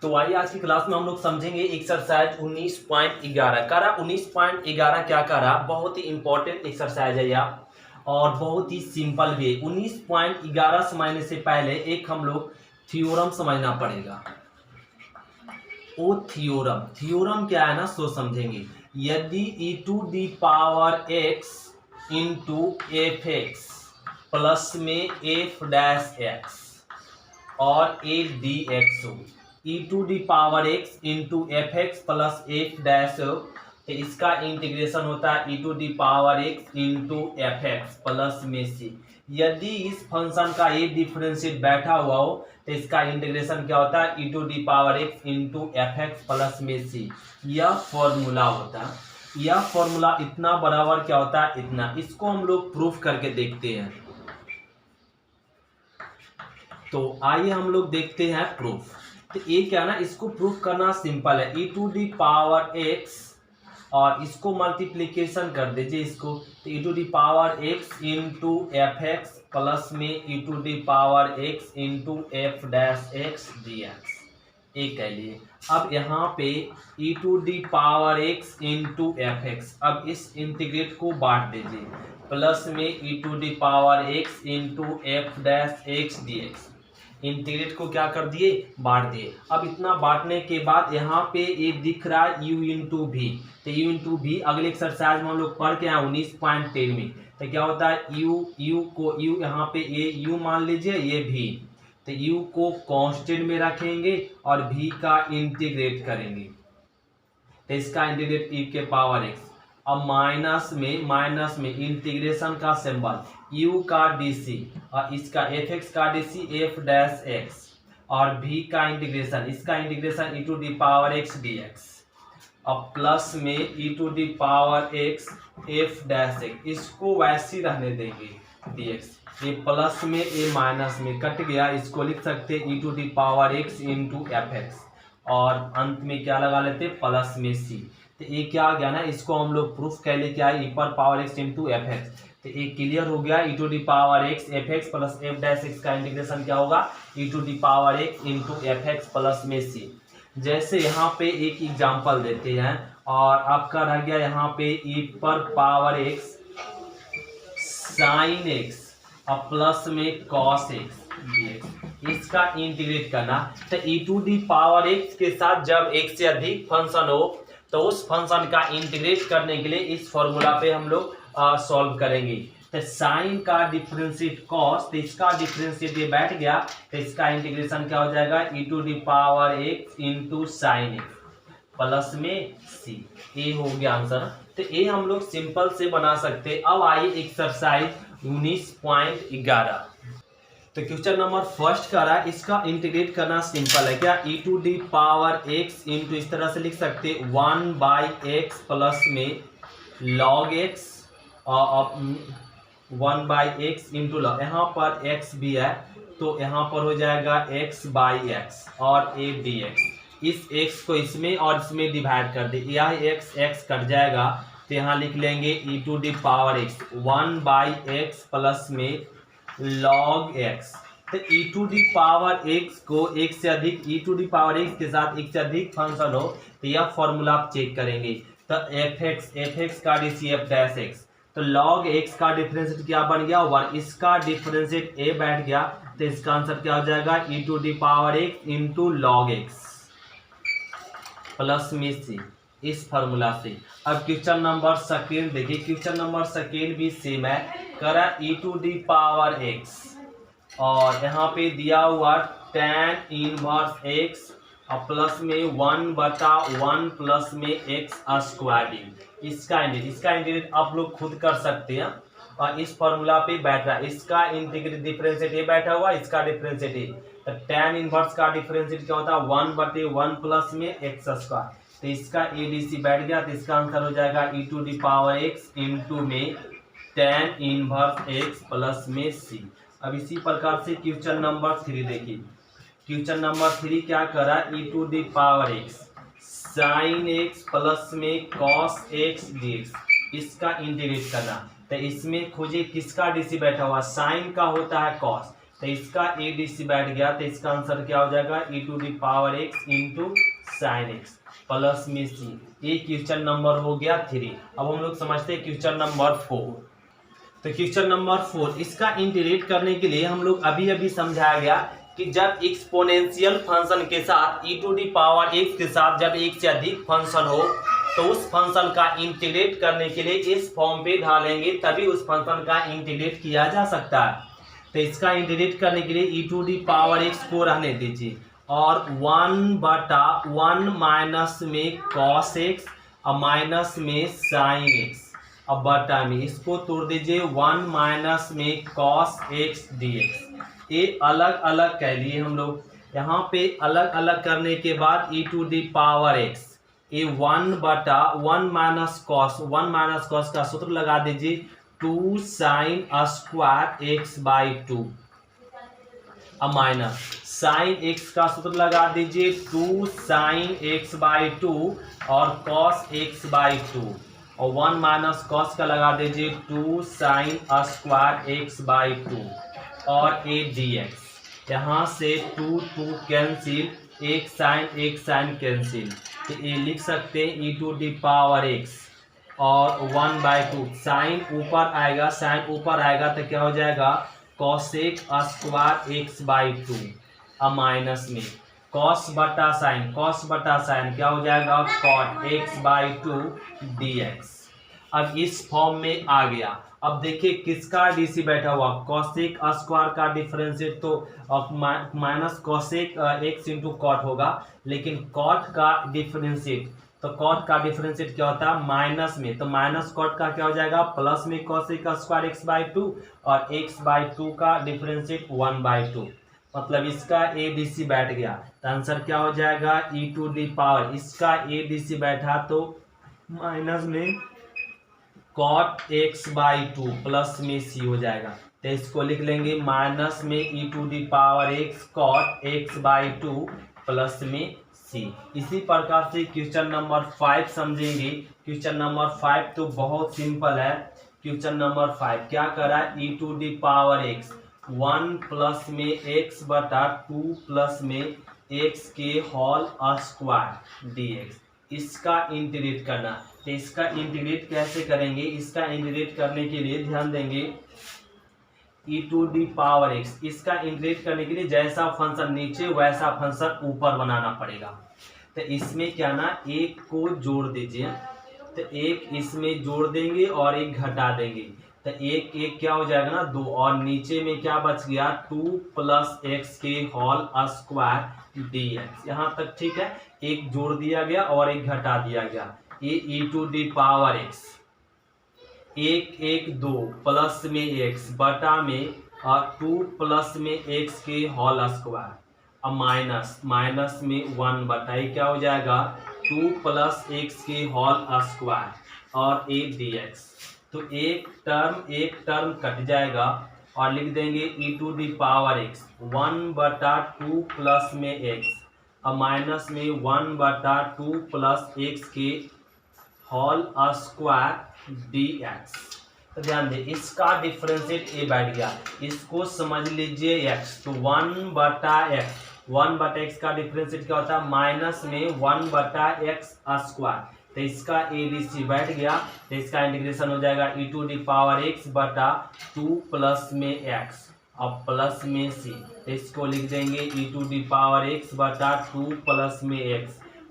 तो आइए आज की क्लास में हम लोग समझेंगे एक्सरसाइज 19.11। करा 19.11 क्या करा, बहुत ही इंपॉर्टेंट एक्सरसाइज है यह और बहुत ही सिंपल भी है। 19.11 समझने से पहले एक हम लोग थ्योरम समझना पड़ेगा। वो थ्योरम क्या है ना, सो समझेंगे। यदि e⁻x into F x plus में एफ डैश एक्स और ए डी एक्स हो, e⁻x into F x plus F dash हो, तो इसका इंटीग्रेशन होता है e⁻x into F x plus में सी। यदि इस फंक्शन का ए डिफरेंशिएट बैठा हुआ हो तो इसका इंटीग्रेशन क्या होता है e⁻x into F x plus में सी। यह फॉर्मूला होता है। यह फॉर्मूला इतना बराबर क्या होता है, इतना। इसको हम लोग प्रूफ करके देखते हैं। तो आइए हम लोग देखते हैं प्रूफ। तो ये क्या ना, इसको प्रूफ करना सिंपल है। e⁻x और इसको मल्टीप्लीकेशन कर दीजिए इसको, तो e⁻x into F x plus में e⁻x into F dash x D x, एक कह लिए। अब यहाँ पे e⁻x इंटू एफ एक्स, अब इस इंटीग्रेट को बांट दीजिए प्लस में e⁻x into F dash x D x. Integrate को क्या कर दिए, बांट दिए। अब इतना बांटने के बाद यहाँ पे ये दिख रहा है u इंटू भी, तो u इंटू भी अगले एक्सरसाइज में हम लोग पढ़ के आए 19.10 में। तो क्या होता है u को u यहाँ पे ये u मान लीजिए, ये भी, तो u को कांस्टेंट में रखेंगे और v का इंटीग्रेट करेंगे, तो इसका इंटीग्रेट e⁻x। अब माइनस में इंटीग्रेशन का सिंबल u का dc और इसका fx का dc f डैश x और v का इंटीग्रेशन, इसका इंटीग्रेशन e⁻x dx। अब प्लस में e⁻x f डैश x, इसको वैसे ही रहने देंगे dx। ये प्लस में ये माइनस में कट गया, इसको लिख सकते e⁻x इंटू एफ एक्स और अंत में क्या लगा लेते प्लस में c। तो ये क्या आ गया ना, इसको हम लोग प्रूफ कर ले क्या है e⁻x इंटू एफ एक्स। तो ये क्लियर हो गया, e⁻x F x plus F dash x का इंटीग्रेशन क्या होगा e⁻x into F x plus में सी। जैसे यहाँ पे एक एग्जांपल देते हैं और आपका रह गया यहाँ पे e⁻x साइन एक्स और प्लस में कॉस एक्स dx, इसका इंटीग्रेट करना। तो e⁻x के साथ जब एक से अधिक फंक्शन हो तो उस फंक्शन का इंटीग्रेट करने के लिए इस फॉर्मूला पे हम लोग सॉल्व करेंगे। तो साइन का डिफरेंशिएट कॉस, तो इसका डिफरेंशिएट ये बैठ गया, तो इसका इंटीग्रेशन क्या हो जाएगा e⁻x into sine X plus में सी। ये हो गया आंसर। तो ये हम लोग सिंपल से बना सकते। अब आइए एक्सरसाइज 19.11। तो क्वेश्चन नंबर फर्स्ट का रहा है, इसका इंटीग्रेट करना सिंपल है। क्या e⁻x इंटू इस तरह से लिख सकते 1/x प्लस में log x और 1/x इंटू लॉग, यहाँ पर x भी है तो यहाँ पर हो जाएगा x/x और a dx। इस x को इसमें और इसमें डिवाइड कर दे, यह x कट जाएगा तो यहाँ लिख लेंगे e⁻x 1/x प्लस में log x। तो e⁻x को एक से अधिक e⁻x के साथ एक से अधिक फंक्शन हो तो यह फॉर्मूला आप चेक करेंगे। तो fx का dc f डैश x, तो log x का डिफरेंशिएट क्या बन गया 1, इसका डिफरेंशिएट a बैठ गया, तो इसका आंसर क्या हो जाएगा e⁻x into log x plus में c, इस फॉर्मूला से। अब क्वेश्चन नंबर सेकेंड देखिए, क्वेश्चन नंबर सेकेंड भी सेम है। करा e⁻x और यहाँ पे दिया हुआ tan इनवर्स x और प्लस में 1/1 प्लस में x स्क्वायर। इसका इंटीग्रेट आप लोग खुद कर सकते हैं और इस फॉर्मूला पे बैठ रहा है। इसका इंटीग्रेट डिफरेंशिएट ये बैठा हुआ, इसका डिफरेंशिएट ये, तो tan इनवर्स का डिफरेंशिएट क्या होता है 1/1 प्लस में x स्क्वायर। तो इसका ADC बैठ गया, तो इसका आंसर हो जाएगा e⁻x इंटू में tan इनवर्स x प्लस में c। अब इसी प्रकार से क्वेश्चन नंबर 3 देखिए। क्वेश्चन नंबर 3 क्या करा e⁻x साइन x प्लस में cos x dx, इसका इंटीग्रेट करना। तो इसमें खोजे किसका डीसी बैठा हुआ, साइन का होता है cos, तो इसका ए डी सी बैठ गया, तो इसका आंसर क्या हो जाएगा e to the power x into sine X plus में सी। ये क्वेश्चन नंबर हो गया 3। अब हम लोग समझते हैं क्वेश्चन नंबर 4। तो क्वेश्चन नंबर 4 इसका इंटीग्रेट करने के लिए हम लोग अभी समझाया गया कि जब एक्सपोनेंशियल फंक्शन के साथ e to the power x के साथ जब एक से अधिक फंक्शन हो तो उस फंक्शन का इंटीग्रेट करने के लिए इस फॉर्म पे ढालेंगे, तभी उस फंक्शन का इंटीग्रेट किया जा सकता है। तो इसका इंटीग्रेट करने के लिए e to the power x को रहने दीजिए और 1/1 माइनस में cos x और माइनस में sin x, अब बटा में इसको तोड़ दीजिए 1 माइनस में cos x dx। ये अलग अलग कह लिए हम लोग, यहाँ पे अलग अलग करने के बाद e to the power x, ये 1/1 माइनस कॉस का सूत्र लगा दीजिए 2 साइन स्क्वायर एक्स बाई 2, अब माइनस साइन एक्स का सूत्र लगा दीजिए 2 साइन एक्स बाई 2 और कॉस एक्स बाई 2, और 1 माइनस कॉस का लगा दीजिए 2 साइन स्क्वायर एक्स बाई 2 और ए डी एक्स। यहाँ से 2 कैंसिल, एक साइन कैंसिल, तो ये लिख सकते हैं e to the power x और 1/2 साइन ऊपर आएगा तो क्या हो जाएगा cosec स्क्वायर x बाई 2, अब माइनस में cos बटा साइन क्या हो जाएगा cot x बाई 2 dx। अब इस फॉर्म में आ गया। अब देखिए किसका डीसी बैठा हुआ, cosec स्क्वायर का डिफरेंशिएट तो minus cosec x into cot होगा, लेकिन कॉट का डिफरेंशिएट, तो कॉट का डिफरेंशिएट क्या होता है माइनस में, तो माइनस कॉट का क्या हो जाएगा प्लस में cosec स्क्वायर x बाई 2 और x बाई 2 का डिफरेंशिएट 1/2, मतलब इसका ए डी सी बैठ गया। तो आंसर क्या हो जाएगा e टू दी पावर, इसका ए डी सी बैठा तो माइनस में cot x बाई 2 प्लस में c हो जाएगा, तो इसको लिख लेंगे माइनस में e to the power x cot x by 2 plus में c। इसी प्रकार से क्वेश्चन नंबर 5 समझेंगे। क्वेश्चन नंबर 5 तो बहुत सिंपल है। क्वेश्चन नंबर 5 क्या करा, e to the power x 1 plus में x बटा 2 प्लस में x के होल स्क्वायर dx, इसका इंटीग्रेट करना। तो इसका इंटीग्रेट कैसे करेंगे, इसका इंटीग्रेट करने के लिए ध्यान देंगे e to the power x, इसका इंटीग्रेट करने के लिए जैसा फंक्शन नीचे वैसा फंक्शन ऊपर बनाना पड़ेगा। तो इसमें क्या ना एक को जोड़ दीजिए, तो एक इसमें जोड़ देंगे और एक घटा देंगे, तो एक क्या हो जाएगा ना 2, और नीचे में क्या बच गया 2 प्लस एक्स के होल स्क्वायर dx। यहाँ तक ठीक है, एक जोड़ दिया गया और एक घटा दिया गया। ये e to the power x 2 plus में x बटा में और 2 प्लस में x के होल स्क्वायर, अब माइनस में 1 बटा, ये क्या हो जाएगा 2 प्लस x के होल स्क्वायर और a dx। तो एक टर्म कट जाएगा और लिख देंगे e to the power x 1/2 plus में x, अब माइनस में 1/2 प्लस x के होल स्क्वायर dx। तो ध्यान दें इसका डिफरेंशिएट ए बैठ गया, इसको समझ लीजिए x, तो 1/x का डिफरेंशिएट क्या होता है माइनस में 1/x स्क्वायर, तो इसका ए डी सी बैठ गया। तो इसका इंटीग्रेशन हो जाएगा e to the power x बटा 2 प्लस में x अब प्लस में c, तो इसको लिख देंगे e to the power x बटा 2 प्लस में x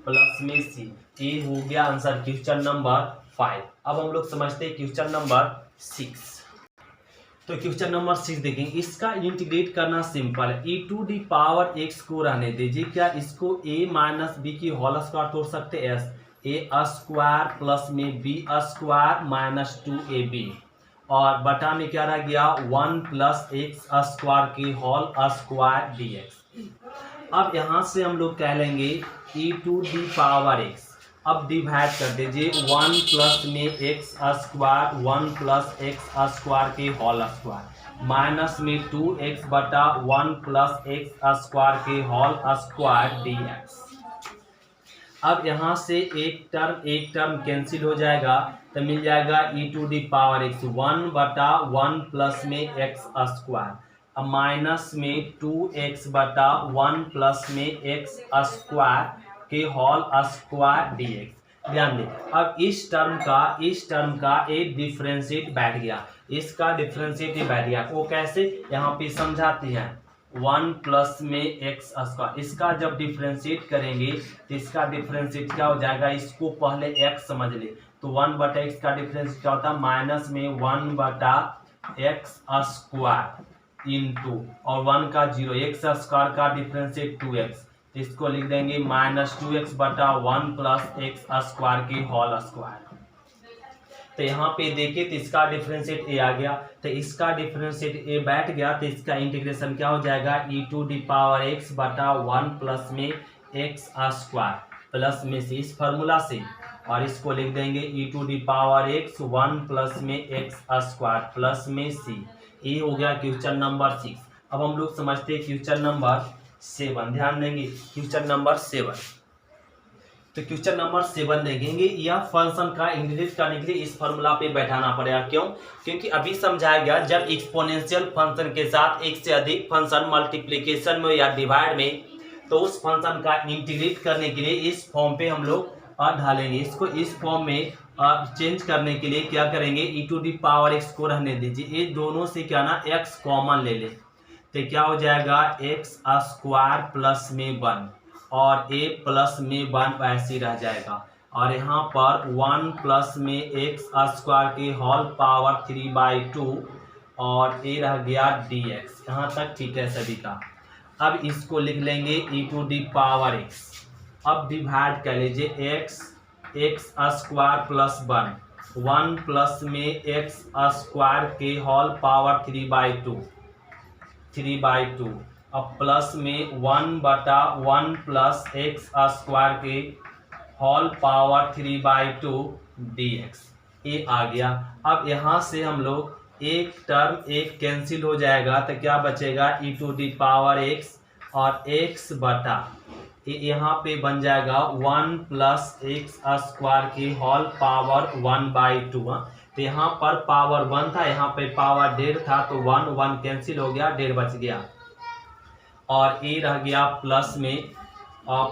प्लस में c। ये हो गया आंसर क्वेश्चन नंबर 5। अब हम लोग समझते हैं क्वेश्चन नंबर 6। तो क्वेश्चन नंबर 6 देखें, इसका इंटीग्रेट करना सिंपल है। e to the power x को रहने दीजिए, क्या इसको a माइनस बी की होल स्क्वायर तोड़ सकते हैं, a स्क्वायर प्लस में b स्क्वायर माइनस 2ab, और बटा में क्या रह गया 1 प्लस x स्क्वायर की होल स्क्वायर dx। अब यहाँ से हम लोग कह लेंगे e to the power x, अब डिवाइड कर दीजिए 1 प्लस में x square 1 plus x square की होल स्क्वायर माइनस में 2x बटा 1 प्लस x स्क्वायर की होल स्क्वायर dx। अब यहाँ से एक टर्म कैंसिल हो जाएगा, तो मिल जाएगा e to the power x 1/1 plus में x स्क्वायर अब माइनस में 2x बटा 1 प्लस में x स्क्वायर के होल स्क्वायर dx। ध्यान दें, अब इस टर्म का एक डिफरेंशिएट बैठ गया, इसका डिफरेंशिएट बैठ गया। वो कैसे, यहाँ पे समझाती हैं। 1 प्लस में x स्क्वायर, इसका जब डिफरेंशिएट करेंगे तो इसका डिफरेंशिएट क्या हो जाएगा, इसको पहले x समझ ले। तो 1 बटा x का डिफरेंशिएट क्या होता है, माइनस में 1 बटा x स्क्वायर इंटू और 1 का 0, x स्क्वायर का डिफरेंशिएट 2x, इसको लिख देंगे माइनस 2x बटा 1 प्लस x स्क्वायर की होल स्क्वायर। तो यहाँ पे देखिए तो इसका डिफरेंशिएट a आ गया, तो इसका डिफरेंशिएट a बैठ गया, तो इसका इंटीग्रेशन क्या हो जाएगा, e to the power x बटा 1 प्लस में x स्क्वायर प्लस में से इस फॉर्मूला से, और इसको लिख देंगे e to the power x 1 plus में x स्क्वायर प्लस में c। ये हो गया क्वेश्चन नंबर 6। अब हम लोग समझते हैं क्वेश्चन नंबर 7। ध्यान देंगे क्वेश्चन नंबर 7। तो क्वेश्चन नंबर 7 देखेंगे, यह फंक्शन का इंटीग्रेट करने के लिए इस फॉर्मूला पे बैठाना पड़ेगा। क्यों, क्योंकि अभी समझाया गया जब एक्सपोनेंशियल फंक्शन के साथ एक से अधिक फंक्शन मल्टीप्लिकेशन में या डिवाइड में, तो उस फंक्शन का इंटीग्रेट करने के लिए इस फॉर्म पे हम लोग ढालेंगे। इसको इस फॉर्म में चेंज करने के लिए क्या करेंगे, e to the power x को रहने दीजिए, ये दोनों से क्या ना x कॉमन ले ले, तो क्या हो जाएगा x स्क्वायर प्लस में 1 और a प्लस में 1 ऐसे रह जाएगा, और यहाँ पर 1 प्लस में x स्क्वायर के होल पावर 3/2 और a रह गया dx। यहाँ तक ठीक है सभी का। अब इसको लिख लेंगे e to the power x। अब डिवाइड कर लीजिए x स्क्वायर प्लस 1 प्लस में x स्क्वायर के होल पावर 3/2 अब प्लस में 1 बटा 1 प्लस x स्क्वायर के होल पावर 3/2 dx। ये आ गया। अब यहाँ से हम लोग एक टर्म एक कैंसिल हो जाएगा, तो क्या बचेगा, e to the power x और x बटा यहाँ पे बन जाएगा 1 प्लस x स्क्वायर की होल पावर 1/2। तो यहाँ पर पावर 1 था, यहाँ पे पावर 1.5 था, तो 1 कैंसिल हो गया, 1.5 बच गया, और a रह गया प्लस में, और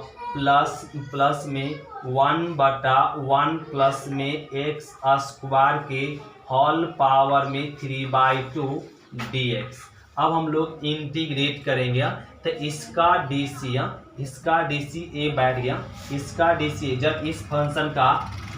प्लस में 1 बटा 1 प्लस में x स्क्वायर के होल पावर में 3/2 dx। अब हम लोग इंटीग्रेट करेंगे, तो इसका डीसी ए बैठ गया, इसका डीसी जब इस फंक्शन का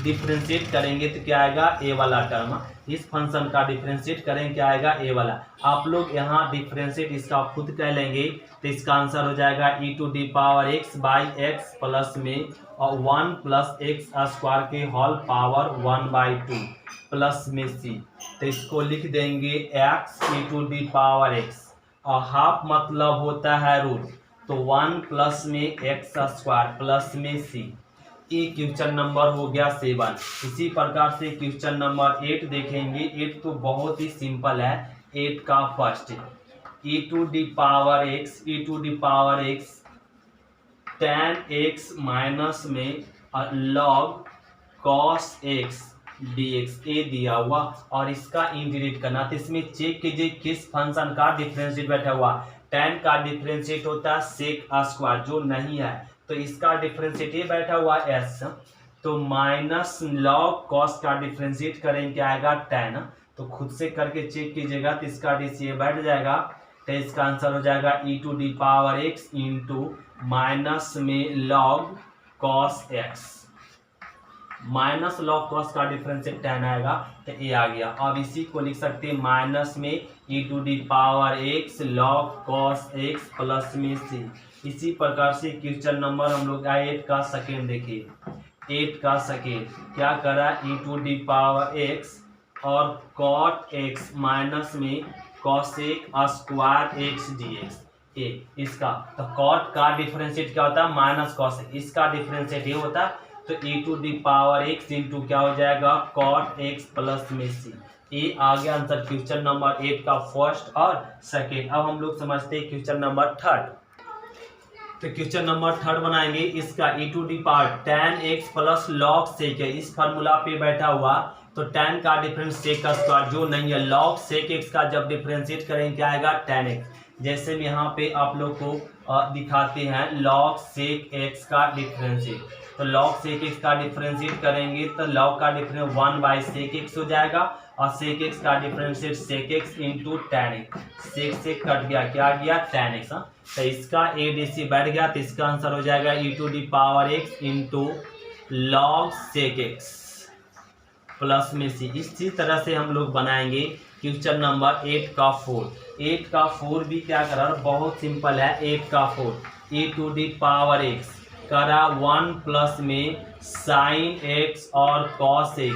डिफरेंशिएट करेंगे तो क्या आएगा, ए वाला टर्म, इस फंक्शन का डिफरेंशिएट करेंगे क्या आएगा, ए वाला। आप लोग यहाँ डिफरेंशिएट इसका खुद कर लेंगे, तो इसका आंसर हो जाएगा e to the power x by x plus में और 1 प्लस x स्क्वायर के होल पावर 1/2 प्लस में c। तो इसको लिख देंगे x e to the power x, और हाफ मतलब होता है रूट, तो 1 प्लस में x स्क्वायर प्लस में c। ये क्वेश्चन नंबर हो गया 7। इसी प्रकार से क्वेश्चन नंबर 8 देखेंगे। 8 तो बहुत ही सिंपल है। 8 का first e to the power x tan x minus में log cos x dx ए दिया हुआ, और इसका इंटीग्रेट करना। तो इसमें चेक कीजिए किस फंक्शन का डिफरेंशिएट बैठा हुआ। tan का डिफरेंशिएट होता है sec स्क्वायर, जो नहीं है, तो इसका डिफरेंशिएट ये बैठा हुआ s, तो माइनस log cos का डिफरेंशिएट करेंगे क्या आएगा, tan। तो खुद से करके चेक कीजिएगा, तो इसका डीसी बैठ जाएगा, तो इसका आंसर हो जाएगा e to the power x into minus में log cos x, minus log cos का डिफरेंशिएट tan आएगा, तो ये आ गया। अब इसी को लिख सकते हैं माइनस में e to the power x log cos x plus में c। इसी प्रकार से क्वेश्चन नंबर हम लोग 8 का सेकेंड देखिए। 8 का सेकेंड क्या करा, e to the power x और cot x माइनस में cosec स्क्वायर x dx। इसका तो cot का डिफरेंशिएट क्या होता है, माइनस cosec, इसका डिफरेंशिएट ये होता है, तो e to the power x into क्या हो जाएगा, cot x प्लस में c। ये आ गया आंसर क्वेश्चन नंबर 8 का फर्स्ट और सेकेंड। अब हम लोग समझते हैं क्वेश्चन नंबर 3। तो क्वेश्चन नंबर 3 बनाएंगे। इसका e to the power tan x plus log sec है, इस फार्मूला पे बैठा हुआ तो tan का डिफरेंस sec का स्क्वायर जो नहीं है, log sec x का जब डिफरेंशिएट करेंगे क्या आएगा tan x। जैसे मैं यहाँ पे आप लोग को दिखाते हैं log sec x का डिफरेंशिएट, तो log sec x का डिफरेंशिएट करेंगे तो log का डिफरेंस 1/sec x हो जाएगा और sec x का differentiate sec x into tan x, sec से कट गया क्या आ गया tan x। तो इसका ADC बैठ गया तो इसका आंसर हो जाएगा e⁻x into log sec x plus में c। इसी तरह से हम लोग बनाएंगे क्वेश्चन नंबर 8 का 4। 8 का 4 भी क्या करा, बहुत सिंपल है। 8 का 4 e⁻x करा 1 प्लस में साइन x और cos x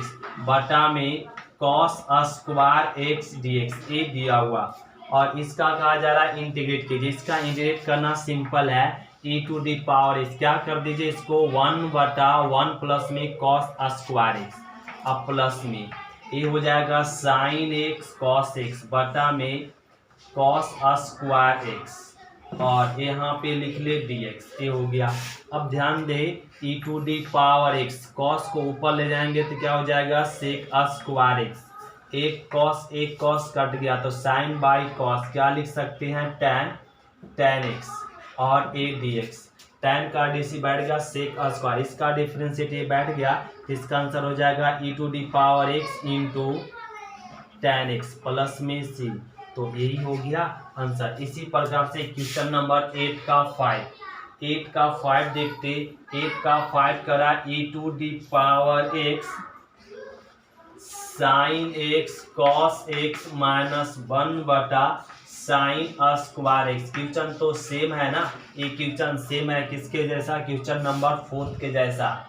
बटा में cos स्क्वायर x dx, ये दिया हुआ और इसका कहा जा रहा है इंटीग्रेट कीजिए। इसका इंटीग्रेट करना सिंपल है, e⁻x क्या कर दीजिए इसको 1/1 प्लस में cos स्क्वायर x अब प्लस में ये हो जाएगा साइन x cos x बटा में cos स्क्वायर x और यहाँ पे लिख ले dx, ये हो गया। अब ध्यान दे e⁻x cos को ऊपर ले जाएंगे तो क्या हो जाएगा sec स्क्वायर x, एक cos कट गया तो साइन बाई cos क्या लिख सकते हैं tan x और a dx। tan का DC बैठ गया sec स्क्वायर, इसका डिफरेंशिएट ये बैठ गया, इसका आंसर हो जाएगा e⁻x into tan x plus में c, तो यही हो गया आंसर। इसी प्रकार से क्वेश्चन नंबर 8 का 5 देखते। 8 का 5 करा e⁻x sine x cos x minus 1 बटा साइन स्क्वायर एक्स। क्वेश्चन तो सेम है ना, ये क्वेश्चन सेम है किसके जैसा, क्वेश्चन नंबर 4 के जैसा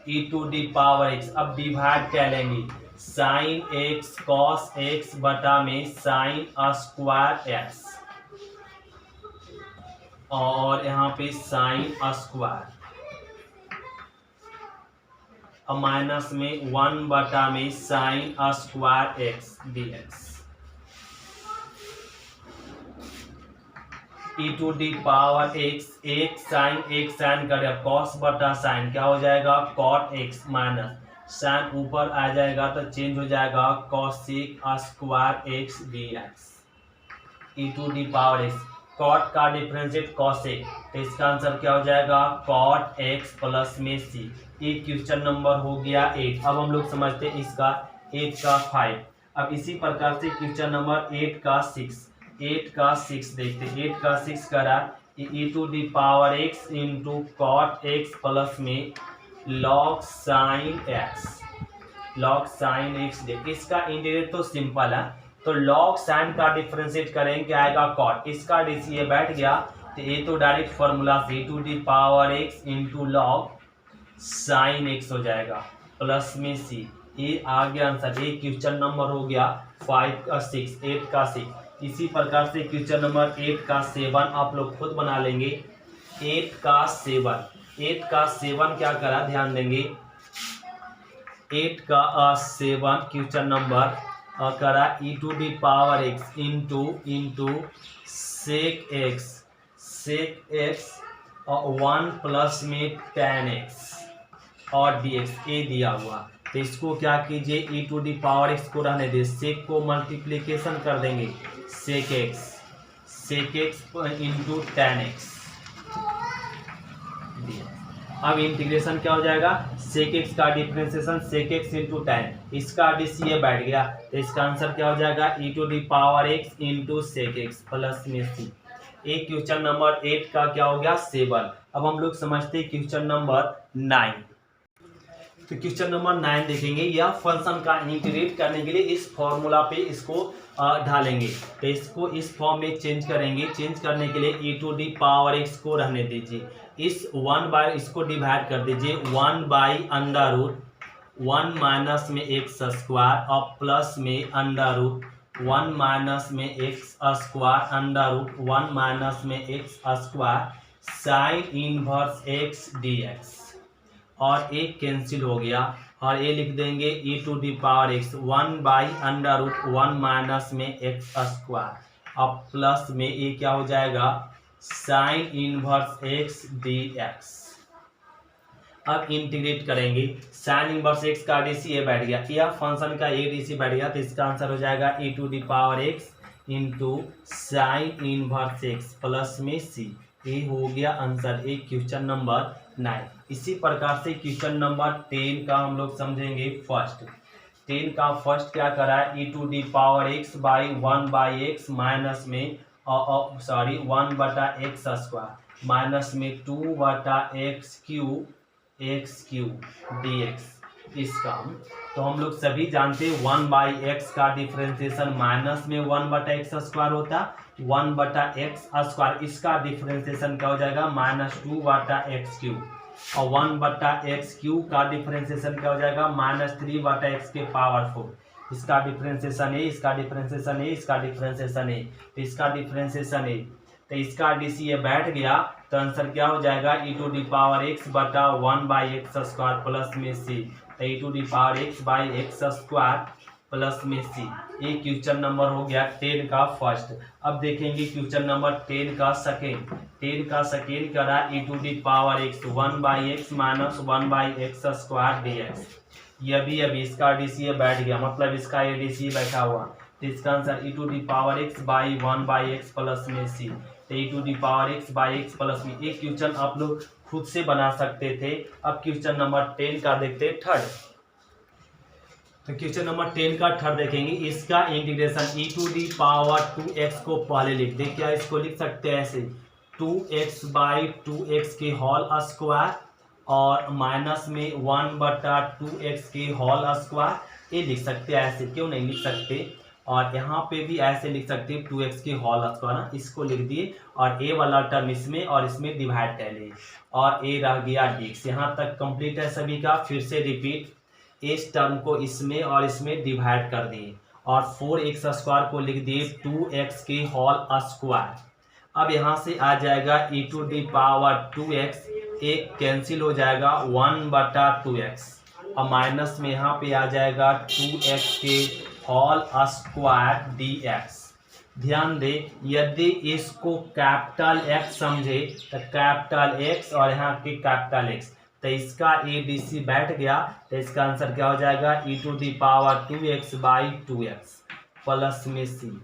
e⁻x। अब डिवाइड क्या लेंगे साइन x cos x बटा में साइन स्क्वायर x और यहाँ पे साइन स्क्वायर और माइनस में 1 बटा में sign square x dx। e⁻x एक साइन कर cos बटा साइन क्या हो जाएगा cot x माइनस साइन ऊपर आ जाएगा तो चेंज हो जाएगा cosec square x dx। e⁻x cot का डिफरेंशिएट cosec, तो इसका आंसर क्या हो जाएगा cot x प्लस में c। ये क्वेश्चन नंबर हो गया 8। अब हम लोग समझते हैं इसका 8 का 5। अब इसी प्रकार से क्वेश्चन नंबर 8 का 6 देखते हैं। 8 का 6 करा e⁻x into cot x plus में log sin x देख। इसका इंटीग्रेट तो सिंपल है, तो log sin का डिफरेंशिएट करेंगे क्या आएगा cot, इसका डीसी ये बैठ गया तो ये तो डायरेक्ट फॉर्मूला से e⁻x into log sin x हो जाएगा प्लस में c। ये आ गया आंसर। ये क्वेश्चन नंबर हो गया 8 का 6। इसी प्रकार से क्वेश्चन नंबर 8 का 7 आप लोग खुद बना लेंगे। 8 का 7 क्या करा ध्यान देंगे। 8 का 7 क्वेश्चन नंबर करा e⁻x इंटू sec x और 1 प्लस में tan x और dx ए दिया हुआ, तो इसको क्या कीजिए e⁻x को रहने दे, sec को मल्टीप्लीकेशन कर देंगे sec x into tan x। अब इंटीग्रेशन क्या हो जाएगा sec x का differentiation sec x into tan, इसका डीसी ये बैठ गया तो इसका आंसर क्या हो जाएगा e⁻x into sec x plus में c। एक क्वेश्चन नंबर 8 का क्या हो गया 7। अब हम लोग समझते हैं क्वेश्चन नंबर 9। तो क्वेश्चन नंबर 9 देखेंगे। यह फंक्शन का इंटीग्रेट करने के लिए इस फॉर्मूला पे इसको ढालेंगे, तो इसको इस फॉर्म में चेंज करेंगे। चेंज करने के लिए e⁻x को रहने दीजिए, इस 1 बाय इसको डिवाइड कर दीजिए 1/√1 माइनस में x स्क्वायर और प्लस में √1 माइनस में x स्क्वायर √1 माइनस में x square sine inverse x dx और एक कैंसिल हो गया और ये लिख देंगे e⁻x 1/√1 माइनस में x स्क्वायर अब प्लस में ये क्या हो जाएगा साइन इनवर्स x dx। अब इंटीग्रेट करेंगे, साइन इनवर्स एक्स का डीसी ये बैठ गया, यह फंक्शन का ए डीसी बैठ गया, तो इसका आंसर हो जाएगा e to the power x into sine inverse x plus में सी। ये हो गया आंसर, एक क्वेश्चन नंबर 9। इसी प्रकार से क्वेश्चन नंबर 10 का हम लोग समझेंगे फर्स्ट। 10 का फर्स्ट क्या करा है, e to the power x by 1/x minus में सॉरी 1/x² माइनस में 2/x³ dx। इसका तो हम लोग सभी जानते हैं 1/x का डिफरेंशिएशन माइनस में 1/x² होता, 1/x²। इसका डिफरेंशिएशन क्या हो जाएगा, -2/x³ और 1/x³ का डिफरेंशिएशन क्या हो जाएगा, -3/x⁴। इसका डिफरेंशिएशन है, इसका डिफरेंशिएशन है, इसका डिफरेंशिएशन है, तो इसका डिफरेंशिएशन है, तो इसका डीसी ये बैठ गया, तो आंसर क्या हो जाएगा e to the power x बटा 1/x² प्लस में सी, तो e to the power x/x² plus में सी। ये क्वेश्चन नंबर हो गया 10 का फर्स्ट। अब देखेंगे क्वेश्चन नंबर 10 का सेकेंड। 10 का सेकेंड करा e to the power x 1/x minus 1/x² dx। ये अभी इसका डीसी बैठ गया, मतलब इसका ये डीसी बैठा हुआ, तो इसका answer e to the power x by 1/x plus में सी, तो e to the power x by x plus में। एक क्वेश्चन आप लोग खुद से बना सकते थे। अब क्वेश्चन नंबर 10 का देखते हैं थर्ड। तो क्वेश्चन नंबर 10 का थर्ड देखेंगे, इसका integration e to the power 2x को पहले लिख दे, क्या इसको लिख सकते हैं ऐसे 2x बाई 2x के होल स्क्वायर और माइनस में 1/2x के होल स्क्वायर, ये लिख सकते हैं ऐसे, क्यों नहीं लिख सकते। और यहाँ पे भी ऐसे लिख सकते हैं 2x के होल स्क्वायर ना, इसको लिख दिए और a वाला टर्म इसमें और इसमें डिवाइड कर लिए और a रह गया dx। यहाँ तक कंप्लीट है सभी का। फिर से रिपीट, इस टर्म को इसमें और इसमें डिवाइड कर दिए और 4x² को लिख दिए 2x के होल स्क्वायर। अब यहाँ से आ जाएगा e to the power 2x, एक कैंसिल हो जाएगा 1/2x और माइनस में यहाँ पे आ जाएगा 2x के होल स्क्वायर dx। ध्यान दे, यदि इसको कैपिटल X समझे तो कैपिटल X और यहाँ के कैपिटल X, तो इसका ए डी सी बैठ गया, तो इसका आंसर क्या हो जाएगा e to the power 2x by 2x plus में सी।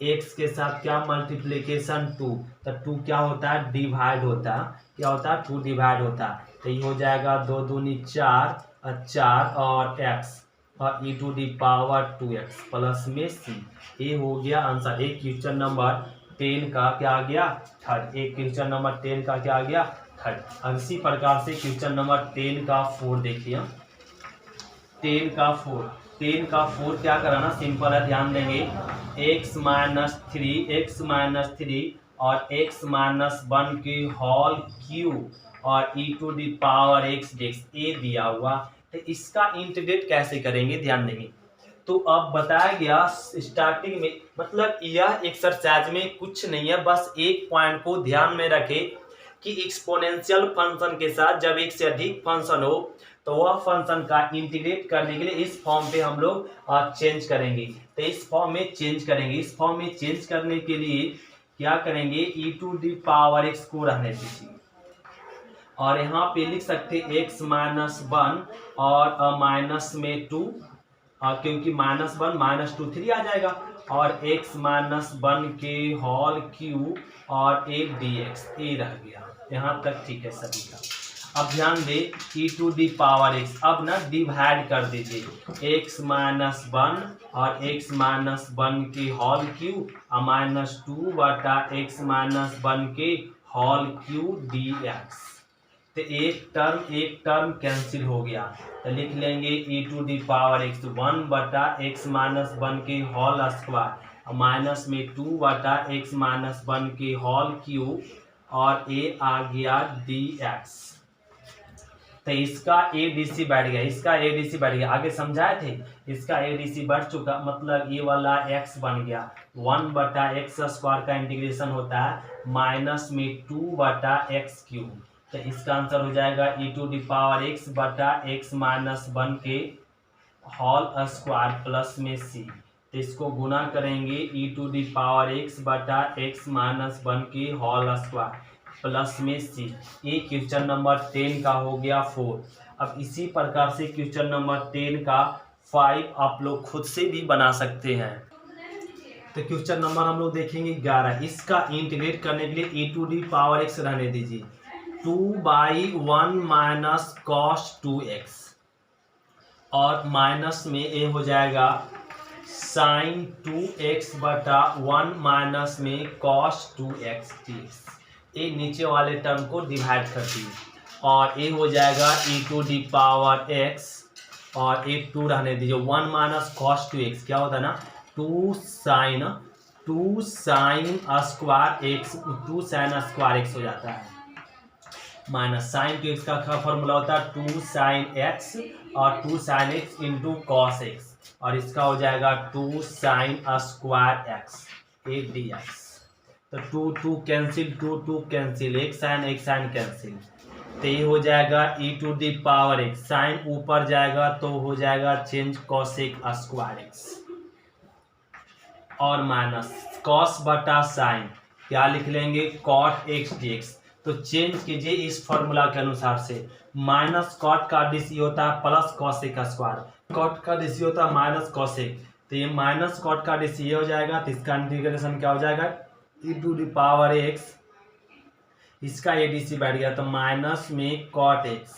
x के साथ क्या मल्टीप्लीकेशन 2, तो 2 क्या होता है, डिवाइड होता है, क्या होता है 2 डिवाइड होता है, तो ये हो जाएगा 2 दूनी 4 4 और x और e to the power 2x plus में सी। ये हो गया आंसर। एक क्वेश्चन नंबर 10 का क्या आ गया, थर्ड। एक क्वेश्चन नंबर 10 का क्या आ गया, थर्ड। अब इसी प्रकार से क्वेश्चन नंबर 10 का 4 देखिए। 10 का 4 क्या कराना, सिंपल है, ध्यान देंगे x माइनस 3 और x माइनस 1 की होल क्यूब और e to the power x dx ये दिया हुआ, तो इसका इंटीग्रेट कैसे करेंगे ध्यान देंगे। तो अब बताया गया स्टार्टिंग में, मतलब यह एक्सरसाइज में कुछ नहीं है, बस एक पॉइंट को ध्यान में रखे कि एक्सपोनेंशियल फंक्शन के साथ जब एक से अधिक फंक्शन हो तो वह फंक्शन का इंटीग्रेट करने के लिए इस फॉर्म पे हम लोग चेंज करेंगे, तो इस फॉर्म में चेंज करेंगे। इस फॉर्म में चेंज करने के लिए क्या करेंगे, e to the power x को रहने दीजिए और यहाँ पे लिख सकते x माइनस 1 और माइनस में 2, क्योंकि -1 -2 3 आ जाएगा और x माइनस 1 के होल क्यूब और एक dx ये रह गया। यहाँ तक ठीक है सभी का। अब ध्यान दे e to the power x, अब ना डिवाइड कर दीजिए x माइनस 1 और x माइनस 1 के होल क्यूब और -2/x माइनस 1 के होल क्यूब dx। तो एक टर्म कैंसिल हो गया, तो लिख लेंगे e to the power x 1/x minus 1 के होल स्क्वायर माइनस में 2/x माइनस 1 के होल क्यूब और a आ गया dx। तो इसका ADC बैठ गया, इसका ADC बैठ गया, आगे समझाए थे, इसका ADC बढ़ चुका, मतलब ये वाला x बन गया 1/x² का इंटीग्रेशन होता है माइनस में 2/x³। तो इसका आंसर हो जाएगा e to the power x बटा x माइनस 1 के होल स्क्वायर प्लस में c। तो इसको गुना करेंगे e to the power x बटा x माइनस 1 के होल स्क्वायर, प्लस में सी। ये क्वेश्चन नंबर 10 का हो गया 4। अब इसी प्रकार से क्वेश्चन नंबर 10 का 5 आप लोग खुद से भी बना सकते हैं। तो क्वेश्चन नंबर हम लोग देखेंगे 11। इसका इंटीग्रेट करने के लिए e to the power x रहने दीजिए। 2/1 माइनस कॉस 2x और माइनस में ये हो जाएगा साइन 2x बटा 1 माइनस में कॉस 2x dx। ये नीचे वाले टर्म को डिवाइड कर दिए और ये हो जाएगा e to the power x और ये 2 रहने दीजिए। 1 माइनस कॉस 2x क्या होता है ना 2 sine square x, 2 sine square x हो जाता है माइनस साइन 2x का फॉर्मूला होता है 2 साइन x और 2 sine x into cos x और इसका हो जाएगा 2 साइन स्क्वायर x ए डी एक्स। तो 2 कैंसिल 2 कैंसिल, एक साइन कैंसिल, तो ये हो जाएगा e to the power x। Sine ऊपर जाएगा तो हो जाएगा चेंज कॉसेक स्क्वायर x और माइनस कॉस बटा साइन क्या लिख लेंगे कॉट x dx। तो चेंज कीजिए इस फॉर्मूला के अनुसार से। माइनस कॉट का डीसी होता है प्लस कॉसेक स्क्वायर, कॉट का डीसी होता है माइनस कॉसेक, तो ये माइनस कॉट का डीसी ये हो जाएगा। तो इसका इंटीग्रेशन क्या हो जाएगा e to the power x, इसका ये डीसी बैठ गया तो माइनस में कॉट x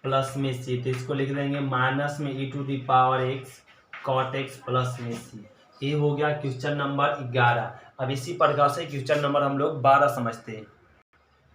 प्लस में c, तो इसको लिख देंगे माइनस में e to the power x cot x plus में c। ये हो गया क्वेश्चन नंबर 11। अब इसी प्रकार से क्वेश्चन नंबर हम लोग 12 समझते हैं।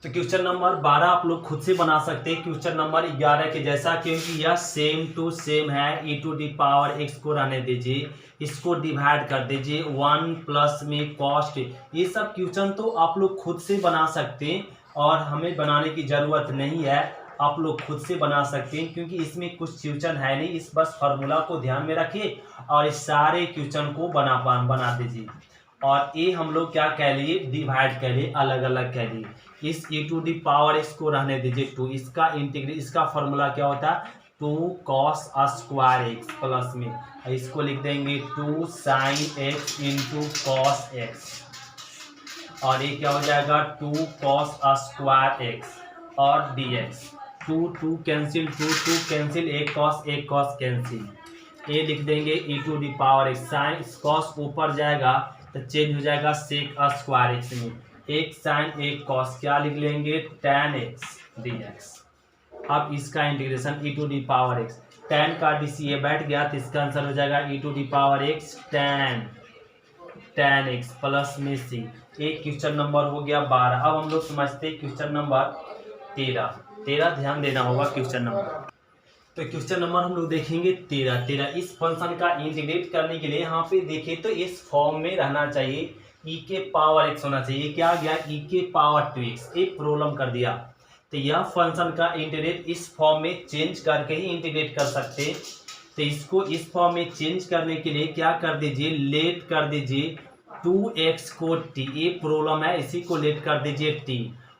तो क्वेश्चन नंबर 12 आप लोग खुद से बना सकते हैं क्वेश्चन नंबर 11 के जैसा, क्योंकि यह सेम टू सेम है। e to the power x को रहने दीजिए, इसको डिवाइड कर दीजिए 1 प्लस में कॉस्ट। ये सब क्वेश्चन तो आप लोग खुद से बना सकते हैं और हमें बनाने की ज़रूरत नहीं है, आप लोग खुद से बना सकते हैं क्योंकि इसमें कुछ क्वेश्चन है नहीं। इस बस फार्मूला को ध्यान में रखिए और इस सारे क्वेश्चन को बना दीजिए। और ये हम लोग क्या कह लिए डिवाइड कह लिए, अलग अलग कह लिए। इस e to the power x को रहने दीजिए 2, इसका इंटीग्रेट, इसका फॉर्मूला क्या होता है 2 कॉस स्क्वायर x प्लस में इसको लिख देंगे 2 sine x into cos x और ये क्या हो जाएगा 2 कॉस स्क्वायर x और dx। 2 कैंसिल 2 कैंसिल, एक कॉस कैंसिल, ये लिख देंगे e to the power x। Sine cos ऊपर जाएगा तो चेंज हो जाएगा सेक स्क्वायर x में, एक साइन एक कॉस क्या लिख लेंगे tan x dx। अब इसका integration e to the power x, tan का डीसी ये बैठ गया तो इसका आंसर हो जाएगा e to the power x tan x plus में c। एक क्वेश्चन नंबर हो गया 12। अब हम लोग समझते हैं क्वेश्चन नंबर 13। ध्यान देना होगा क्वेश्चन नंबर। तो क्वेश्चन नंबर हम लोग देखेंगे 13। इस फंक्शन का इंटीग्रेट करने के लिए यहाँ पे देखें तो इस फॉर्म में रहना चाहिए, e के पावर x होना चाहिए। क्या गया e के पावर 2x, एक प्रॉब्लम कर दिया। तो यह फंक्शन का इंटीग्रेट इस फॉर्म में चेंज करके ही इंटीग्रेट कर सकते हैं। तो इसको इस फॉर्म में चेंज करने के लिए क्या कर दीजिए, लेट कर दीजिए 2x को t, ये प्रॉब्लम है, इसी को लेट कर दीजिए t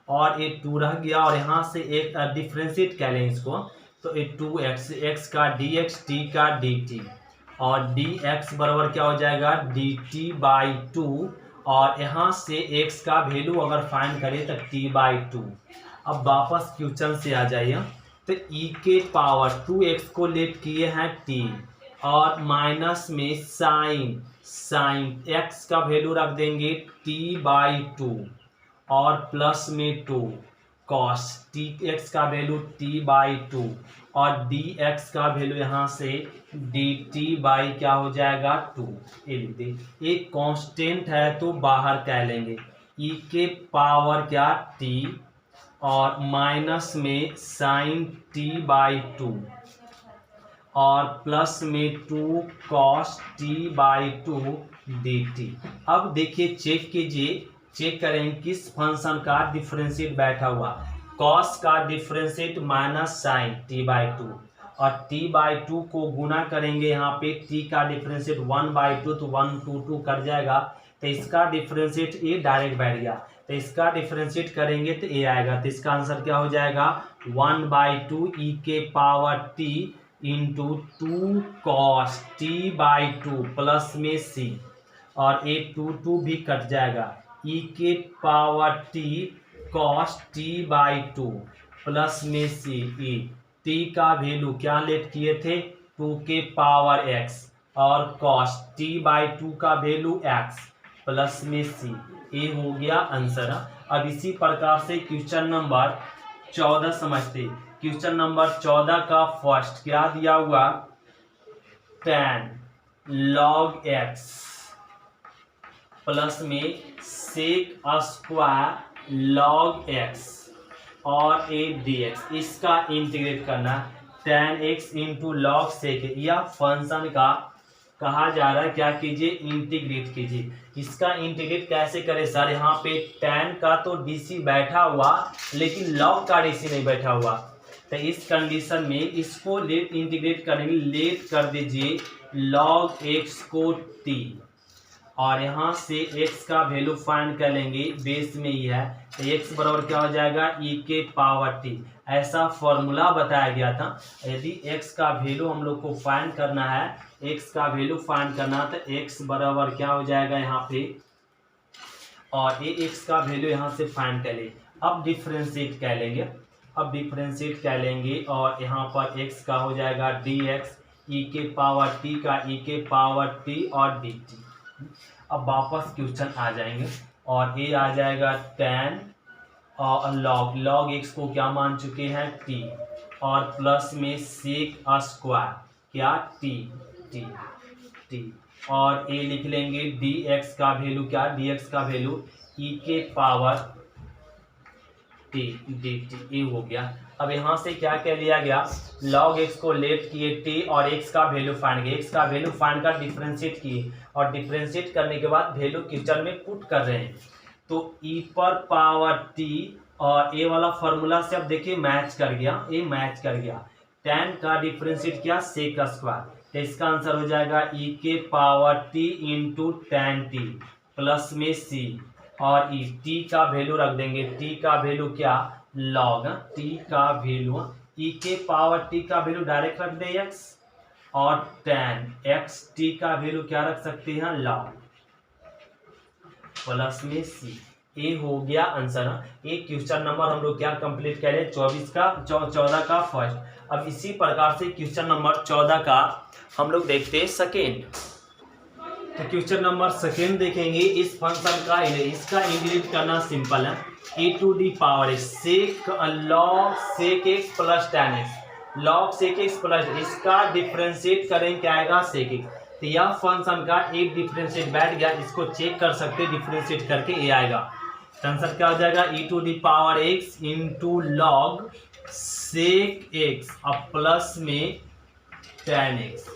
और ये 2 रह गया और यहाँ से एक डिफ्रेंशिएट कह लें इसको, तो ये 2x, x का dx t का dt और dx बराबर क्या हो जाएगा dt/2 और यहाँ से x का वैल्यू अगर फाइंड करें तो t/2। अब वापस क्वेश्चन से आ जाइए तो e के पावर 2x को लेट किए हैं t और माइनस में साइन x का वैल्यू रख देंगे t/2 और प्लस में 2 कॉस x का वैल्यू t/2 और dx का वैल्यू यहाँ से dt बाई क्या हो जाएगा 2। ये लिख दे, एक कांस्टेंट है तो बाहर कह लेंगे e के पावर क्या t और माइनस में साइन t/2 और प्लस में 2 कॉस t/2 dt। अब देखिए चेक कीजिए, चेक करें किस फंक्शन का डिफरेंशिएट बैठा हुआ। कॉस का डिफरेंशिएट माइनस साइन t/2 और t/2 को गुना करेंगे, यहाँ पे t का डिफरेंशिएट 1/2 तो 1 2 2 कट जाएगा, तो इसका डिफरेंशिएट ये डायरेक्ट बैठ गया, तो इसका डिफरेंशिएट करेंगे तो ये आएगा। तो इसका आंसर क्या हो जाएगा 1/2 e के power t into 2 cos t/2 plus में c और ये 2 2 भी कट जाएगा, e के power t cos T by two plus में सी ई टी का वैल्यू क्या लेट किए थे 2 के पावर x और कॉस टी बाई टू का वैल्यू x प्लस में सी ये हो गया आंसर। अब इसी प्रकार से क्वेश्चन नंबर 14 समझते। क्वेश्चन नंबर 14 का फर्स्ट क्या दिया हुआ tan log x प्लस में सेक स्क्वायर log x और a dx इसका इंटीग्रेट करना tan x into log sec या फंक्शन का कहा जा रहा है क्या कीजिए इंटीग्रेट कीजिए। इसका इंटीग्रेट कैसे करें सर, यहाँ पे tan का तो डीसी बैठा हुआ लेकिन log का डीसी नहीं बैठा हुआ, तो इस कंडीशन में इसको लेट इंटीग्रेट करने में लेट कर दीजिए log x को t और यहाँ से x का वैल्यू फाइंड कर लेंगे, बेस में ही है तो x बराबर क्या हो जाएगा e के पावर t। ऐसा फॉर्मूला बताया गया था। यदि x का वैल्यू हम लोग को फाइंड करना है, x का वैल्यू फाइंड करना तो x बराबर क्या हो जाएगा यहाँ पे और ये x का वैल्यू यहाँ से फाइंड कर ले। अब डिफ्रेंशिएट कर लेंगे, अब डिफ्रेंशिएट कर लेंगे और यहाँ पर x का हो जाएगा dx e के पावर t का e के पावर t और dt। अब वापस क्वेश्चन आ जाएंगे और ये आ जाएगा tan और log x को क्या मान चुके हैं t और प्लस में सेक स्क्वायर क्या t और ये लिख लेंगे dx का वैल्यू क्या dx का वैल्यू e के पावर t dt ये हो गया। अब यहाँ से क्या कह लिया गया log x को लेट किए t और x का वैल्यू फाइंड किए, x का वैल्यू फाइंड कर डिफरेंशिएट किए और डिफरेंशिएट करने के बाद वैल्यू क्वेश्चन में पुट कर रहे हैं तो e पर पावर t और ये वाला फॉर्मूला से अब देखिए मैच कर गया, ये मैच कर गया। tan का डिफरेंशिएट किया सेक स्क्वायर तो इसका आंसर हो जाएगा e के power t into tan t plus में c और e t का वैल्यू रख देंगे, t का वैल्यू क्या log t का वैल्यू e के पावर t का वैल्यू डायरेक्ट रख दे x और tan x t का वैल्यू क्या रख सकते हैं log प्लस में c। ये हो गया आंसर। एक क्वेश्चन नंबर हम लोग क्या कंप्लीट करें 14 का फर्स्ट। अब इसी प्रकार से क्वेश्चन नंबर 14 का हम लोग देखते हैं सेकेंड। तो क्वेश्चन नंबर सेकेंड देखेंगे। इस फंक्शन का इसका इंटीग्रेट करना सिंपल है e to the power x sec log sec x plus tan x log sec x plus इसका डिफरेंशिएट करें क्या आएगा सेक x। तो यह फंक्शन का एक डिफरेंशिएट बैठ गया, इसको चेक कर सकते डिफरेंशिएट करके ये आएगा। आंसर क्या हो जाएगा e to the power x into log sec x अब प्लस में tan x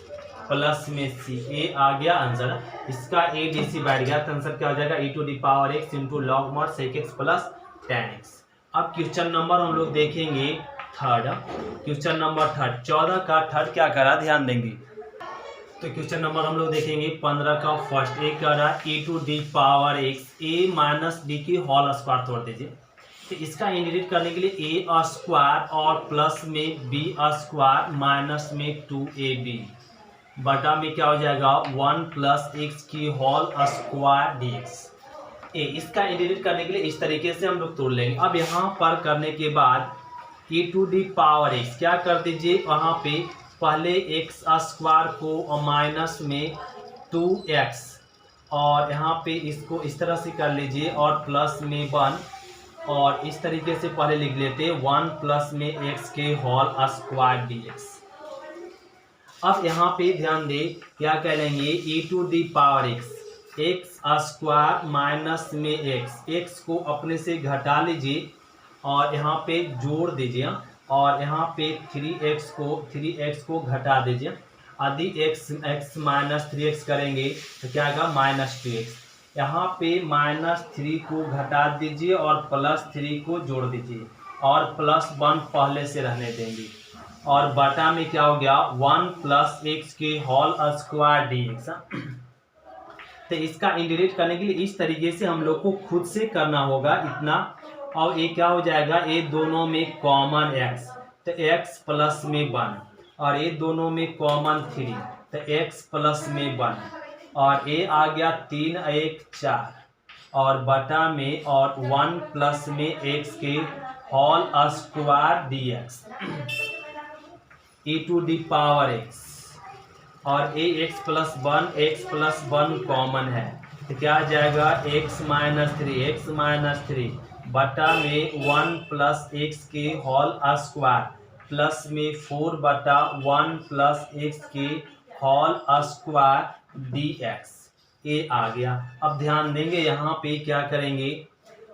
प्लस में c। ये आ गया आंसर, इसका a डी सी बैठ गया तो आंसर क्या हो जाएगा e to the power x into log mod sec x plus tan x। अब क्वेश्चन नंबर हम लोग देखेंगे थर्ड। क्वेश्चन नंबर थर्ड 14 का थर्ड क्या करा ध्यान देंगे। तो क्वेश्चन नंबर हम लोग देखेंगे 15 का फर्स्ट। एक कह रहा है e to the power x a minus d की होल स्क्वायर तोड़ दीजिए। तो इसका इंटीग्रेट करने के लिए a स्क्वायर और प्लस में b स्क्वायर माइनस में 2ab बटा में क्या हो जाएगा 1 प्लस x की होल स्क्वायर dx। इसका इंटीग्रेट करने के लिए इस तरीके से हम लोग तोड़ लेंगे। अब यहाँ पर करने के बाद e to the power x क्या कर दीजिए, वहाँ पे पहले x स्क्वायर को माइनस में 2x और यहाँ पे इसको इस तरह से कर लीजिए और प्लस में 1 और इस तरीके से पहले लिख लेते 1 प्लस में x के होल स्क्वायर dx। अब यहाँ पे ध्यान दे क्या कह लेंगे e to the power x square minus में x को अपने से घटा लीजिए और यहाँ पे जोड़ दीजिए और यहाँ पे 3x को घटा दीजिए। यदि x माइनस 3x करेंगे तो क्या आएगा माइनस 2x। यहाँ पे माइनस 3 को घटा दीजिए और प्लस 3 को जोड़ दीजिए और प्लस 1 पहले से रहने देंगे और बटा में क्या हो गया 1 प्लस x के होल स्क्वायर dx। तो इसका इंटीग्रेट करने के लिए इस तरीके से हम लोग को खुद से करना होगा इतना। और ये क्या हो जाएगा ये दोनों में कॉमन x तो x प्लस में 1 और ये दोनों में कॉमन 3 तो x प्लस में 1 और ये आ गया 3 1 4 और बटा में और 1 प्लस में एक्स के whole square d x e to the power x और a x plus one common है तो क्या आ जाएगा एक्स माइनस थ्री बटा में 1 प्लस एक्स के होल स्क्वायर प्लस में 4 बटा 1 प्लस एक्स के होल स्क्वायर डी एक्स ये आ गया। अब ध्यान देंगे यहाँ पे क्या करेंगे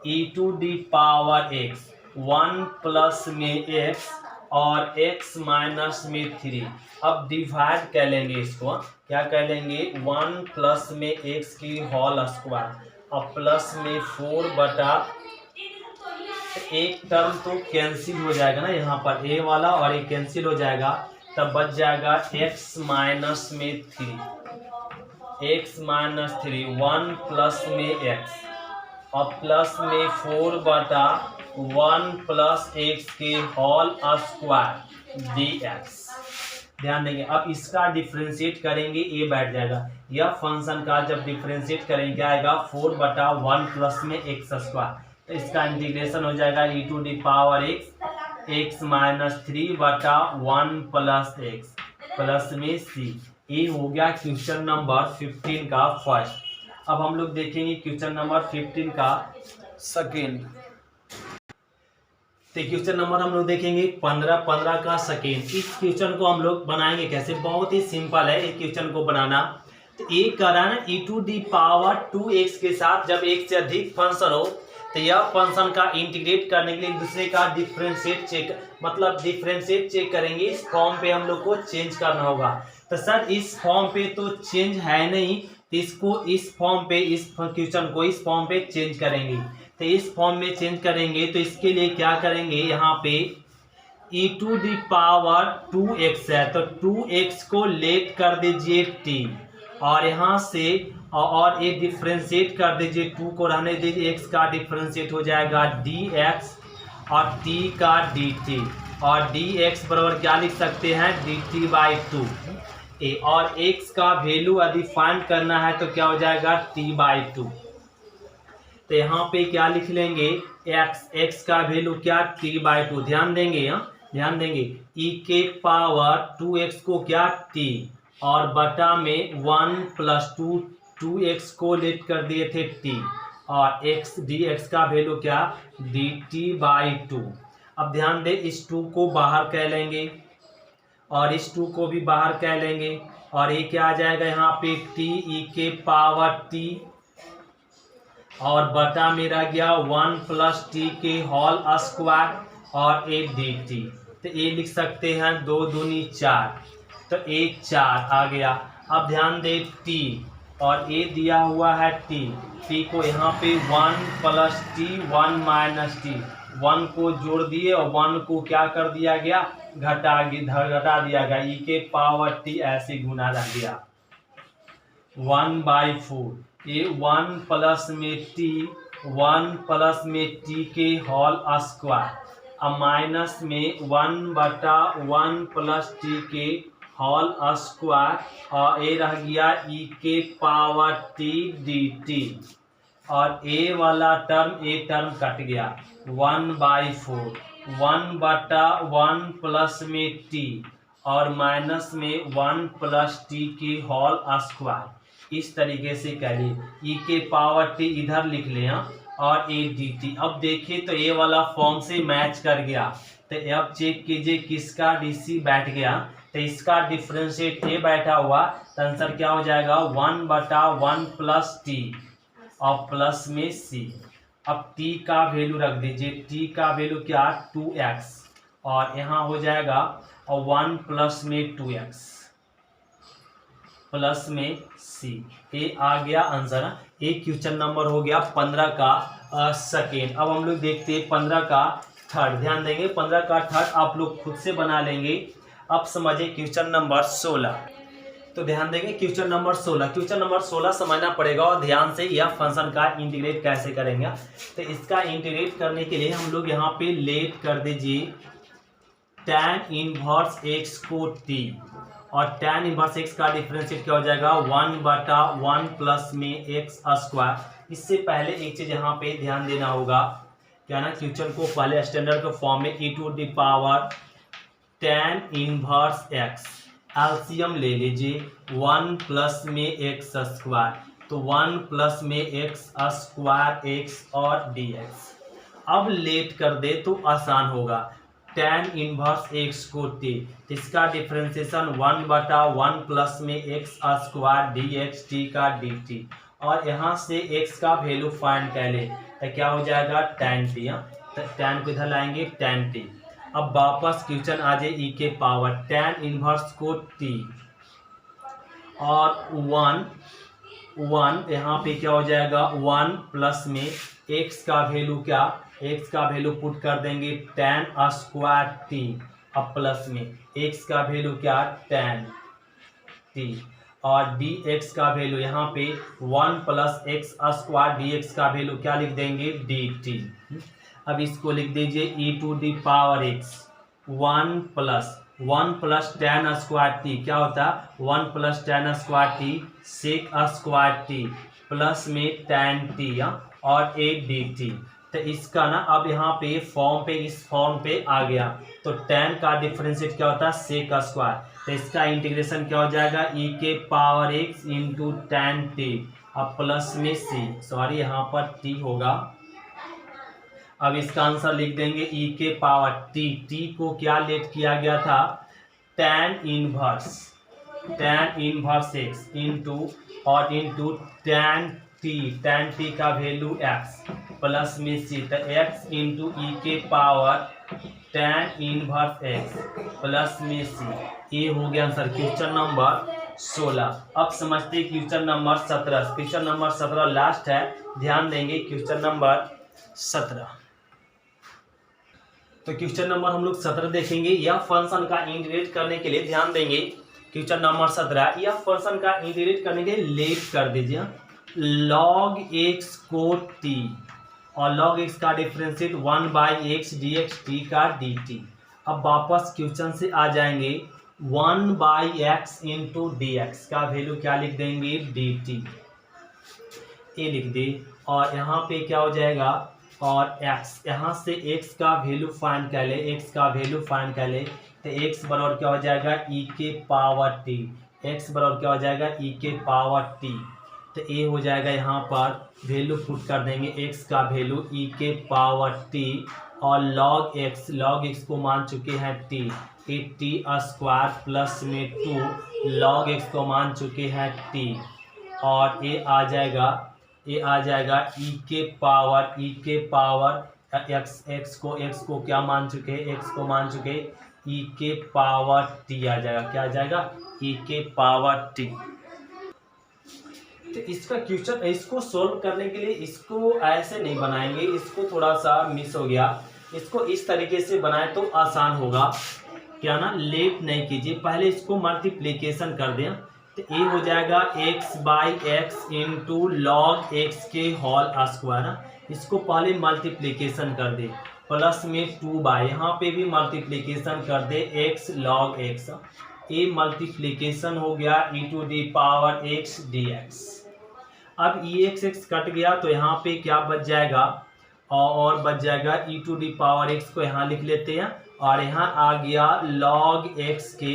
e to the power x 1 plus में एक्स और x माइनस में 3। अब डिवाइड कर लेंगे इसको, क्या कर लेंगे 1 प्लस में x की होल स्क्वायर और प्लस में 4 बटा एक टर्म तो कैंसिल हो जाएगा ना, यहाँ पर a वाला और ये कैंसिल हो जाएगा तब बच जाएगा x माइनस में 3 1 प्लस में x और प्लस में 4 बटा 1 प्लस एक्स के होल स्क्वायर डी एक्स। ध्यान देंगे अब इसका डिफ्रेंशिएट करेंगे ये बैठ जाएगा, यह फंक्शन का जब डिफ्रेंशिएट करेंगे आएगा 4 बटा 1 प्लस में एक्स स्क्वायर तो इसका इंटीग्रेशन हो जाएगा e to the power x minus 3 बटा 1 प्लस एक्स प्लस में सी। ये हो गया क्वेश्चन नंबर 15 का फर्स्ट। अब हम लोग देखेंगे क्वेश्चन नंबर 15 का सेकेंड। तो क्वेश्चन नंबर हम लोग देखेंगे 15 का सेकेंड। इस क्वेश्चन को हम लोग बनाएंगे कैसे, बहुत ही सिंपल है इस क्वेश्चन को बनाना। तो एक कह रहा है ना ई टू दी पावर 2x के साथ जब एक से अधिक फंक्शन हो तो यह फंक्शन का इंटीग्रेट करने के लिए एक दूसरे का डिफरेंशिएट चेक करेंगे। इस फॉर्म पे हम लोग को चेंज करना होगा। तो सर इस फॉर्म पे तो चेंज है नहीं, तो इसको इस फॉर्म पे इस क्वेश्चन को इस फॉर्म पे चेंज करेंगे। तो इस फॉर्म में चेंज करेंगे तो इसके लिए क्या करेंगे, यहाँ पे ई टू दी पावर 2x है तो 2x को लेट कर दीजिए t और यहाँ से और एक डिफ्रेंशिएट कर दीजिए, 2 को रहने दीजिए, x का डिफ्रेंशिएट हो जाएगा dx और t का dt और dx बराबर क्या लिख सकते हैं dt/2 और x का वैल्यू यदि फाइंड करना है तो क्या हो जाएगा t/2। तो यहाँ पे क्या लिख लेंगे x का वैल्यू क्या t/2। ध्यान देंगे e के पावर 2x को क्या t और बटा में 1 प्लस 2x को लेट कर दिए थे t और dx का वैल्यू क्या dt/2। अब ध्यान दे इस 2 को बाहर कह लेंगे और इस 2 को भी बाहर कह लेंगे और ये क्या आ जाएगा यहाँ पे t e के पावर t और बटा में रह गया 1 प्लस t के होल स्क्वायर और a dt। तो ये लिख सकते हैं 2 दूनी 4 तो 1 4 आ गया। अब ध्यान दे t और a दिया हुआ है t को यहाँ पे 1 प्लस t 1 माइनस t 1 को जोड़ दिए और 1 को क्या कर दिया गया घटा दिया गया, e के पावर t ऐसे गुना रह गया 1/4 ये 1 प्लस में t के होल स्क्वायर अब माइनस में 1 बटा 1 प्लस t के होल स्क्वायर और ये रह गया e के पावर t dt और a वाला टर्म कट गया 1/4 1 बटा 1 प्लस में t और माइनस में 1 प्लस t के होल स्क्वायर। इस तरीके से करिए e के पावर t इधर लिख लें और a dt। अब देखिए तो ये वाला फॉर्म से मैच कर गया तो अब चेक कीजिए किसका dc बैठ गया, तो इसका डिफरेंशिएट a बैठा हुआ तो आंसर क्या हो जाएगा 1 बटा 1 प्लस t और प्लस में c। अब t का वैल्यू रख दीजिए, t का वैल्यू क्या 2x और यहाँ हो जाएगा और 1 प्लस में 2x प्लस में c। ये आ गया आंसर। एक क्वेश्चन नंबर हो गया 15 का सेकेंड। अब हम लोग देखते हैं 15 का थर्ड। ध्यान देंगे 15 का थर्ड आप लोग खुद से बना लेंगे। अब समझिए क्वेश्चन नंबर 16। तो ध्यान देंगे क्वेश्चन नंबर 16 समझना पड़ेगा और ध्यान से यह फंक्शन का इंटीग्रेट कैसे करेंगे। तो इसका इंटीग्रेट करने के लिए हम लोग यहाँ पे लेट कर दीजिए tan इनवर्स x को t और tan इनवर्स x का डिफरेंशिएट क्या हो जाएगा 1/1 प्लस में x स्क्वायर। इससे पहले एक चीज यहाँ पे ध्यान देना होगा, क्या ना, क्वेश्चन को पहले स्टैंडर्ड के फॉर्म में e to the power tan inverse x LCM ले लीजिए 1 प्लस में x स्क्वायर, तो 1 प्लस में x स्क्वायर x और dx। अब लेट कर दे तो आसान होगा, tan इनवर्स x को t, इसका डिफरेंशिएशन 1/1 प्लस में x स्क्वायर dx t का dt, और यहाँ से x का वैल्यू फाइंड कर ले तो क्या हो जाएगा tan t। तो tan को इधर लाएंगे tan t। अब वापस क्वेश्चन आ जाए e के पावर tan इनवर्स को t और 1 यहाँ पे क्या हो जाएगा 1 प्लस में x का वैल्यू क्या, x का वैल्यू पुट कर देंगे tan स्क्वायर t, अब प्लस में x का वैल्यू क्या tan t, और dx का वैल्यू यहाँ पे 1 प्लस x स्क्वायर dx का वैल्यू क्या लिख देंगे dt। अब इसको लिख दीजिए e to the power x 1 plus tan square t क्या होता है 1 plus tan square t sec square t plus में tan t और a dt। तो इसका ना अब यहाँ पे फॉर्म पे इस फॉर्म पे आ गया, तो tan का डिफरेंशिएट क्या होता है सेक स्क्वायर, तो इसका इंटीग्रेशन क्या हो जाएगा e के power x into tan t, अब प्लस में c, सॉरी यहाँ पर t होगा। अब इसका आंसर लिख देंगे e के पावर t को क्या लेट किया गया था tan इनवर्स x इंटू और इंटू tan t का वैल्यू x प्लस में c, तो x इंटू e के power tan inverse x plus में c, ये हो गया आंसर क्वेश्चन नंबर 16। अब समझते question number 17। Question number 17 last है, ध्यान देंगे क्वेश्चन नंबर 17। तो क्वेश्चन नंबर हम लोग 17 देखेंगे। यह फंक्शन का इंटीग्रेट करने के लिए ध्यान देंगे क्वेश्चन नंबर 17, यह फंक्शन का इंटीग्रेट करने के लिए लेट कर दीजिए log x को t और log x का डिफरेंशिएट 1/x dx t का dt। अब वापस क्वेश्चन से आ जाएंगे 1/x इंटू dx का वैल्यू क्या लिख देंगे dt, ये लिख दे, और यहाँ पे क्या हो जाएगा और x, यहाँ से x का वैल्यू फाइंड कर ले, x का वैल्यू फाइंड कर ले, तो x बराबर क्या हो जाएगा e के पावर t, x बराबर क्या हो जाएगा e के पावर t, तो ये हो जाएगा यहाँ पर वैल्यू पुट कर देंगे x का वैल्यू e के पावर t और log x को मान चुके हैं t, ये t स्क्वायर प्लस में 2 log x को मान चुके हैं t, और ये आ जाएगा e के पावर x को क्या मान चुके हैं, x को मान चुके e के पावर t आ जाएगा, क्या आ जाएगा e के पावर t। तो इसका क्वेश्चन, इसको सोल्व करने के लिए इसको ऐसे नहीं बनाएंगे, इसको थोड़ा सा मिस हो गया, इसको इस तरीके से बनाए तो आसान होगा, क्या ना, लेट नहीं कीजिए, पहले इसको मल्टीप्लीकेशन कर दें, तो ये हो जाएगा x/x इंटू लॉग x के होल स्क्वायर, इसको पहले मल्टीप्लीकेशन कर दे, प्लस में 2/, यहाँ पे भी मल्टीप्लीकेशन कर दे x log x, ये मल्टीप्लीकेशन हो गया e to the power x dx। अब x कट गया तो यहाँ पे क्या बच जाएगा, और बच जाएगा e to the power x को यहाँ लिख लेते हैं, और यहाँ आ गया log x के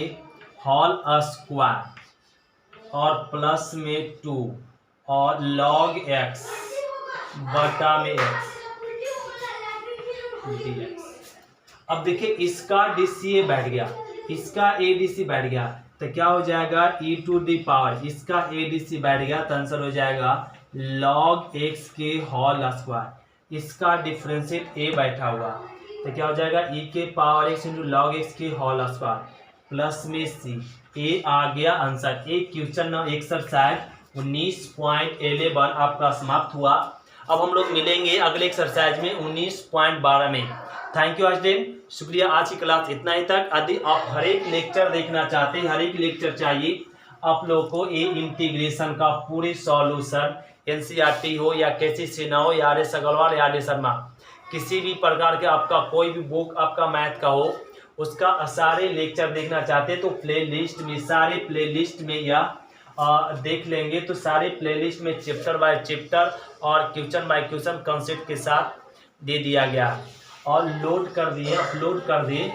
होल स्क्वायर और प्लस में 2 और log x बटा में x dx। अब देखिए इसका डीसी बैठ गया, इसका एडीसी बैठ गया, तो क्या हो जाएगा e टू द पावर, इसका एडीसी बैठ गया, तो आंसर हो जाएगा log x के होल स्क्वायर, इसका डिफरेंशिएट a बैठा हुआ, तो क्या हो जाएगा e के power x into log x के होल स्क्वायर प्लस में c, ए आ गया आंसर। एक क्वेश्चन एक्सरसाइज 19.11 आपका समाप्त हुआ। अब हम लोग मिलेंगे अगले एक्सरसाइज में 19.12 में। थैंक यू स्टूडेंट, शुक्रिया। आज की क्लास इतना ही तक। यदि आप हर एक लेक्चर देखना चाहते हैं, हर एक लेक्चर चाहिए आप लोगों को, ये इंटीग्रेशन का पूरे सॉल्यूशन एनसीईआरटी हो या केसी सिन्हा हो या आर एस अग्रवाल या आर एस शर्मा, किसी भी प्रकार के आपका कोई भी बुक आपका मैथ का हो, उसका सारे लेक्चर देखना चाहते हैं तो प्लेलिस्ट में, सारे प्लेलिस्ट में या देख लेंगे। तो सारे प्लेलिस्ट में चैप्टर बाय चैप्टर और क्वेश्चन बाय क्वेश्चन कंसेप्ट के साथ दे दिया गया और लोड कर दिए, अपलोड कर दिए।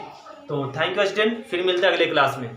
तो थैंक यू स्टूडेंट, फिर मिलते हैं अगले क्लास में।